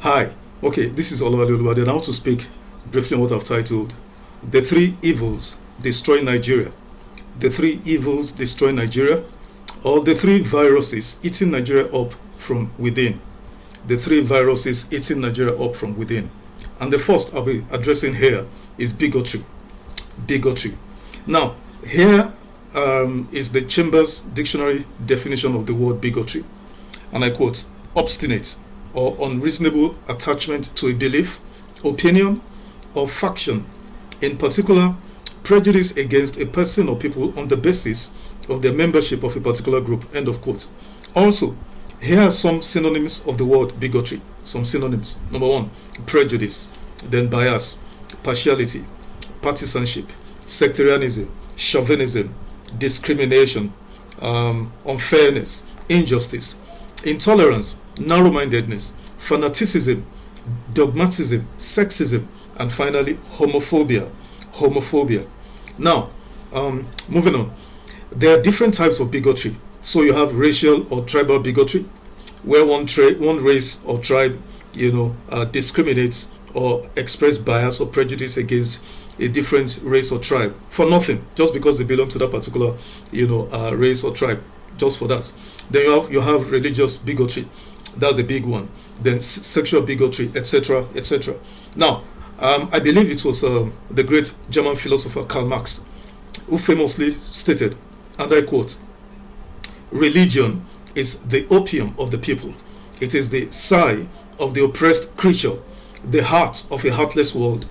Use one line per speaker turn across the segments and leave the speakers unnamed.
Hi. Okay, this is Olawale Oluwade. And I want to speak briefly on what I've titled The Three Evils Destroying Nigeria. The Three Evils Destroying Nigeria, or the three viruses eating Nigeria up from within. The three viruses eating Nigeria up from within. And the first I'll be addressing here is bigotry. Bigotry. Now, here is the Chambers Dictionary definition of the word bigotry. And I quote, obstinate or unreasonable attachment to a belief, opinion, or faction, in particular, prejudice against a person or people on the basis of their membership of a particular group. End of quote. Also, here are some synonyms of the word bigotry. Some synonyms. Number one, prejudice, then bias, partiality, partisanship, sectarianism, chauvinism, discrimination, unfairness, injustice, intolerance, narrow-mindedness, fanaticism, dogmatism, sexism, and finally homophobia. Homophobia. Now, moving on. There are different types of bigotry. So you have racial or tribal bigotry, where one race or tribe, discriminates or express bias or prejudice against a different race or tribe for nothing, just because they belong to that particular, race or tribe, just for that. Then you have religious bigotry. That's a big one. Then sexual bigotry, etc., etc. Now, I believe it was the great German philosopher Karl Marx who famously stated, and I quote, religion is the opium of the people. It is the sigh of the oppressed creature, the heart of a heartless world,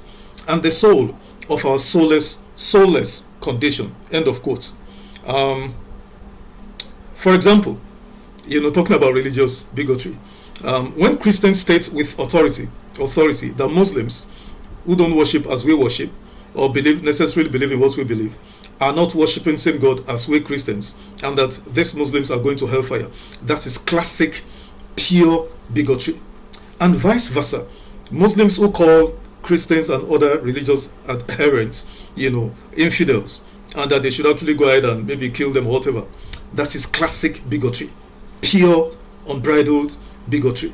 and the soul of our soulless condition. End of quote. For example, talking about religious bigotry, when Christians state with authority that Muslims who don't worship as we worship or necessarily believe in what we believe are not worshipping same God as we Christians, and that these Muslims are going to hellfire, that is classic, pure bigotry. And vice versa, Muslims who call Christians and other religious adherents, infidels, and that they should actually go ahead and maybe kill them or whatever, that is classic bigotry, pure, unbridled bigotry.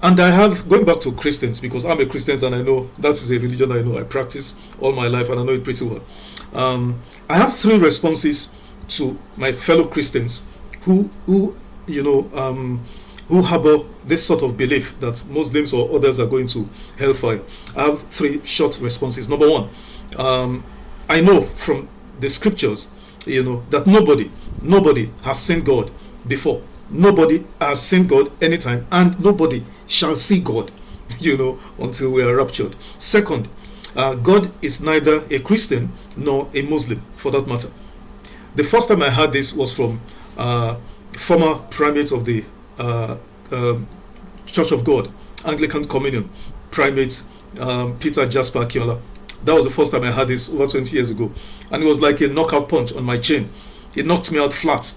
And I have, going back to Christians, because I'm a Christian and I know that is a religion I practice all my life and I know it pretty well. I have three responses to my fellow Christians who harbor this sort of belief that Muslims or others are going to hellfire. I have three short responses. Number one, I know from the scriptures, that nobody has seen God before. Nobody has seen God anytime, and nobody shall see God, until we are raptured. Second, God is neither a Christian nor a Muslim, for that matter. The first time I heard this was from former primate of the Church of God, Anglican Communion, primate Peter Jasper Akinola. That was the first time I heard this over 20 years ago. And it was like a knockout punch on my chin. It knocked me out flat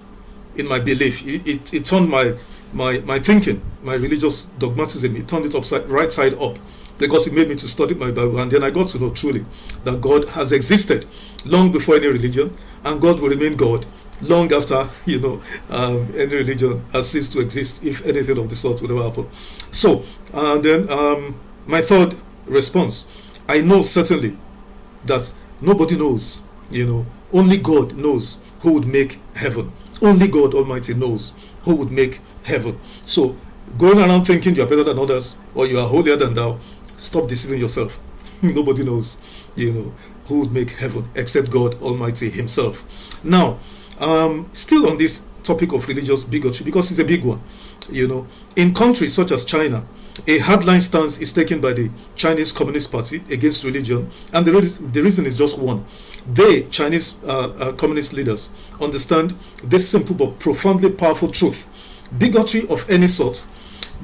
in my belief. It turned my thinking, my religious dogmatism, it turned it right side up, because it made me to study my Bible. And then I got to know truly that God has existed long before any religion, and God will remain God long after any religion has ceased to exist, if anything of the sort would ever happen. So, and then my third response, I know certainly that nobody knows, only God knows who would make heaven. Only God Almighty knows who would make heaven. So, going around thinking you are better than others or you are holier than thou, stop deceiving yourself. Nobody knows, who would make heaven except God Almighty Himself. Now, still on this topic of religious bigotry, because it's a big one, in countries such as China, a hardline stance is taken by the Chinese Communist Party against religion, and the reason is just one. They, Chinese communist leaders, understand this simple but profoundly powerful truth. Bigotry of any sort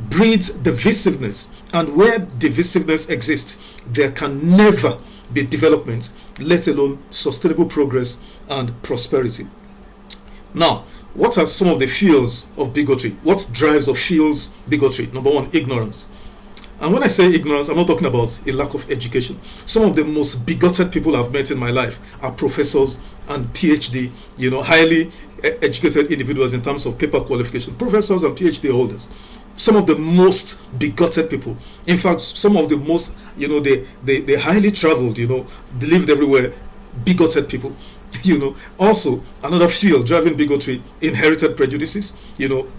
breeds divisiveness, and where divisiveness exists, there can never be development, let alone sustainable progress and prosperity. Now, what are some of the fuels of bigotry? What drives or fuels bigotry? Number one, ignorance. And when I say ignorance, I'm not talking about a lack of education. Some of the most bigoted people I've met in my life are professors and PhD, highly educated individuals in terms of paper qualification, professors and PhD holders. some of the most bigoted people. In fact, some of the most, they highly traveled, they lived everywhere, bigoted people. Also another field driving bigotry, inherited prejudices,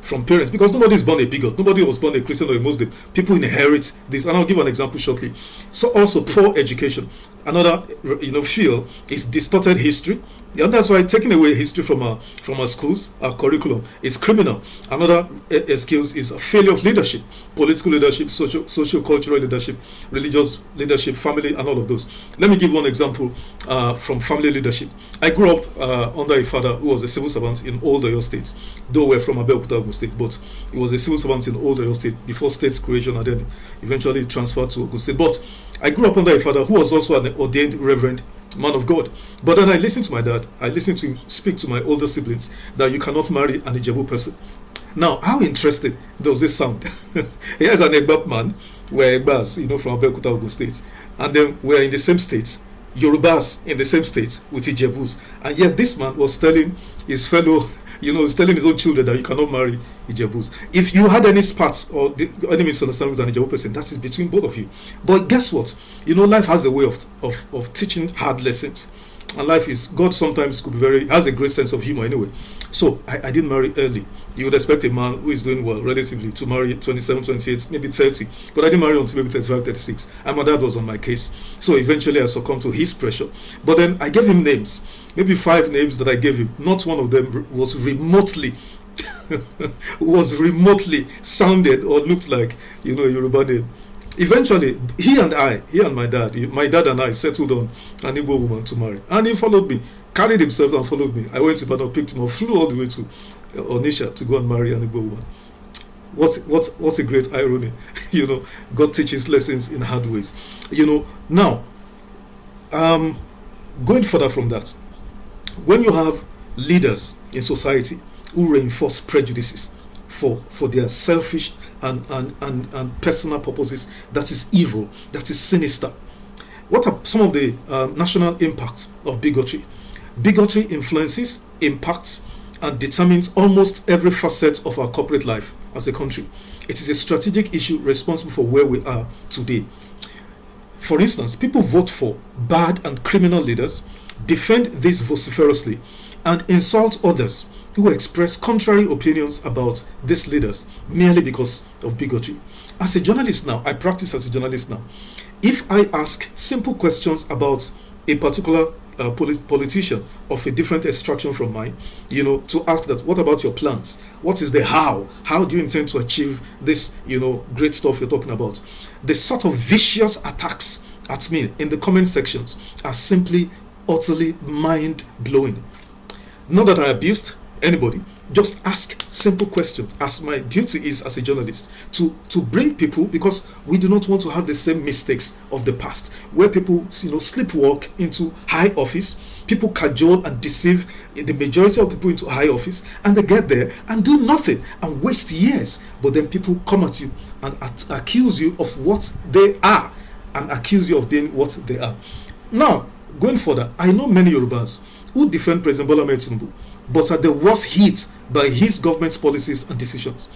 from parents, because nobody is born a bigot, nobody was born a Christian or a Muslim. People inherit this, and I'll give an example shortly. So also poor education. Another field is distorted history. And that's why taking away history from our schools, our curriculum, is criminal. Another excuse is a failure of leadership, political leadership, socio-cultural leadership, religious leadership, family, and all of those. Let me give one example from family leadership. I grew up under a father who was a civil servant in Old Oyo State, though we're from Abeokuta, Ogun State, but he was a civil servant in Old Oyo State before state's creation and then eventually transferred to Ogun State. But I grew up under a father who was also an ordained reverend man of God. But then I listened to my dad. I listened to him speak to my older siblings that you cannot marry an Ijebu person. Now, how interesting does this sound? Here's an Egbap man, we're Egbas, from Abeokuta, Ogun State, and then we're in the same state, Yorubas in the same state with Ijebus, and yet this man was telling his fellow, he's telling his own children that you cannot marry Ijebus. If you had any spat or any misunderstanding with an Ijebu person, that is between both of you. But guess what? Life has a way of teaching hard lessons. And God sometimes has a great sense of humor anyway. So I didn't marry early. You would expect a man who is doing well relatively to marry 27, 28, maybe 30. But I didn't marry until maybe 35, 36. And my dad was on my case. So eventually I succumbed to his pressure. But then I gave him names. Maybe 5 names that I gave him. Not one of them was remotely sounded or looked like, a Yoruba name. Eventually, he and my dad and I settled on an Igbo woman to marry. And he followed me, carried himself and followed me. I went to Ibadan, picked him up, flew all the way to Onisha to go and marry an Igbo woman. What a great irony. God teaches lessons in hard ways. Now, going further from that, when you have leaders in society who reinforce prejudices for their selfish and personal purposes, that is evil, that is sinister. What are some of the national impacts of bigotry? Bigotry influences, impacts, and determines almost every facet of our corporate life as a country. It is a strategic issue responsible for where we are today. For instance, people vote for bad and criminal leaders, defend this vociferously, and insult others who express contrary opinions about these leaders merely because of bigotry. As a journalist now, I practice as a journalist now. If I ask simple questions about a particular politician of a different extraction from mine, to ask that, what about your plans? What is the how? How do you intend to achieve this, great stuff you're talking about? The sort of vicious attacks at me in the comment sections are simply, utterly mind-blowing. Not that I abused anybody, just ask simple questions, as my duty is as a journalist, to bring people, because we do not want to have the same mistakes of the past, where people sleepwalk into high office, people cajole and deceive the majority of the people into high office, and they get there and do nothing and waste years. But then people come at you and accuse you of what they are, and accuse you of being what they are. Now, going further, I know many Yorubas who defend President Bola Ahmed Tinubu, but are the worst hit by his government's policies and decisions.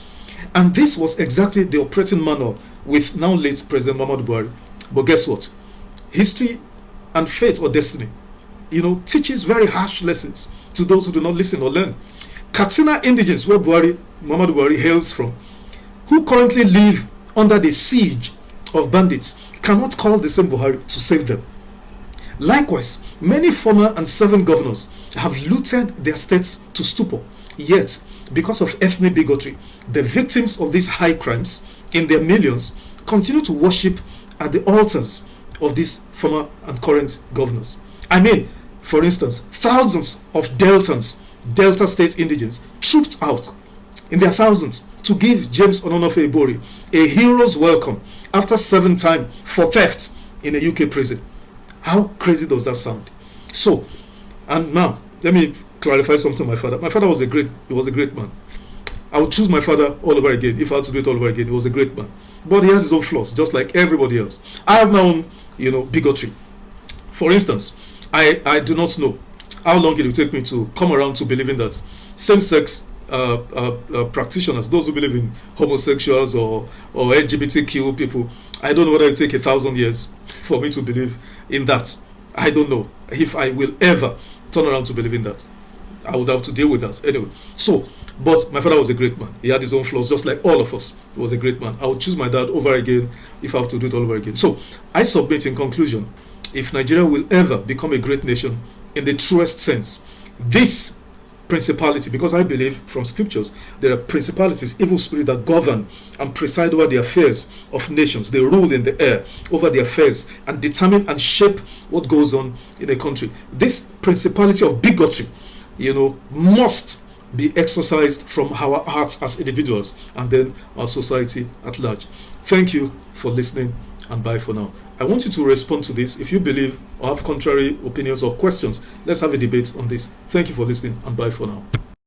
And this was exactly the operating manual with now late President Muhammadu Buhari. But guess what? History and fate or destiny, teaches very harsh lessons to those who do not listen or learn. Katsina indigents, where Muhammadu Buhari hails from, who currently live under the siege of bandits, cannot call the same Buhari to save them. Likewise, many former and serving governors have looted their states to stupor. Yet, because of ethnic bigotry, the victims of these high crimes, in their millions, continue to worship at the altars of these former and current governors. I mean, for instance, thousands of Delta State indigents, trooped out in their thousands to give James Ononofe Ibori a hero's welcome after serving time for theft in a UK prison. How crazy does that sound? So, and now, let me clarify something to my father. My father was a great man. I would choose my father all over again if I had to do it all over again. He was a great man. But he has his own flaws, just like everybody else. I have my own, bigotry. For instance, I do not know how long it will take me to come around to believing that same-sex practitioners, those who believe in homosexuals or LGBTQ people. I don't know whether it take 1,000 years for me to believe in that. I don't know if I will ever turn around to believe in that. I would have to deal with that anyway. So, but my father was a great man. He had his own flaws, just like all of us. He was a great man. I would choose my dad over again if I have to do it all over again. So, I submit in conclusion, if Nigeria will ever become a great nation in the truest sense, this principality, because I believe from scriptures there are principalities, evil spirits that govern and preside over the affairs of nations. They rule in the air over the affairs and determine and shape what goes on in a country. This principality of bigotry, must be exorcised from our hearts as individuals and then our society at large. Thank you for listening, and bye for now. I want you to respond to this. If you believe or have contrary opinions or questions, let's have a debate on this. Thank you for listening, and bye for now.